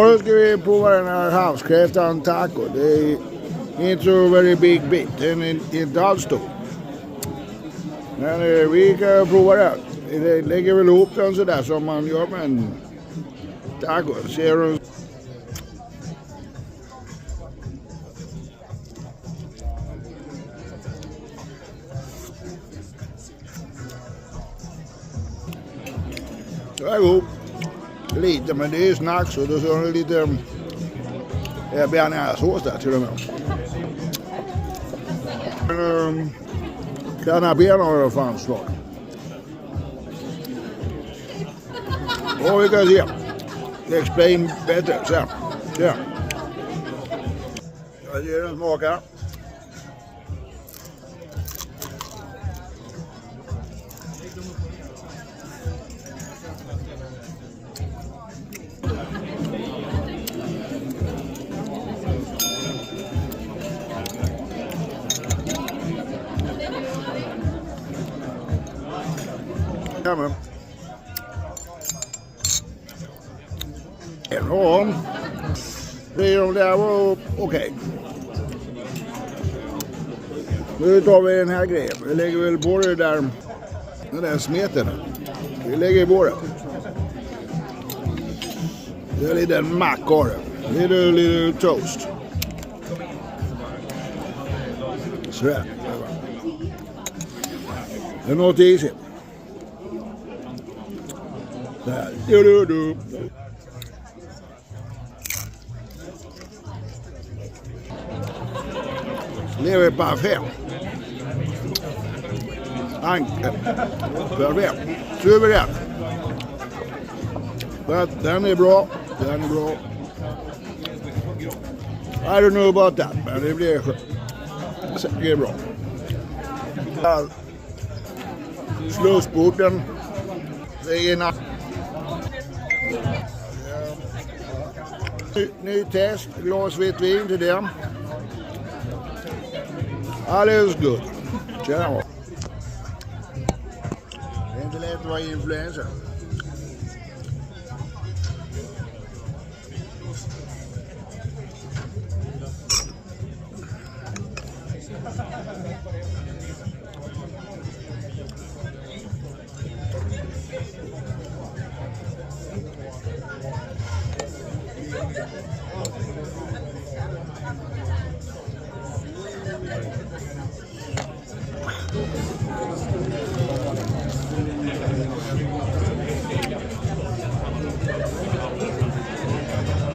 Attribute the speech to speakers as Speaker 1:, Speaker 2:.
Speaker 1: Nu ska vi prova den här havskräftan taco. Det är inte så very big bit. Den är inte alls stor. Men vi kan prova den. Vi lägger väl ihop den sådär som man gör med en taco. Ser du? Så är ihop. Lite, men det är snack så då så är det lite bearnaisesås där till och med. Canapén har jag fan slag. Och vi kan se. Explain better. Så. Jag ger den smaka. Ja, men. Ja, det där var okej. Nu tar vi den här grejen. Vi lägger väl på det där, den där smeten. Vi lägger på det. Det är lite en mackare. Det är lite toast. Sådär. Det är något i sig. Där. Du. Lever parfait. Perfekt. Suverän. Den är bra. I don't know about that, men det blir säkert bra. Slussporten. Det är ny test, glas vitt vin till det. Alldeles gott. Tjena. Det är inte lätt att vara influencer.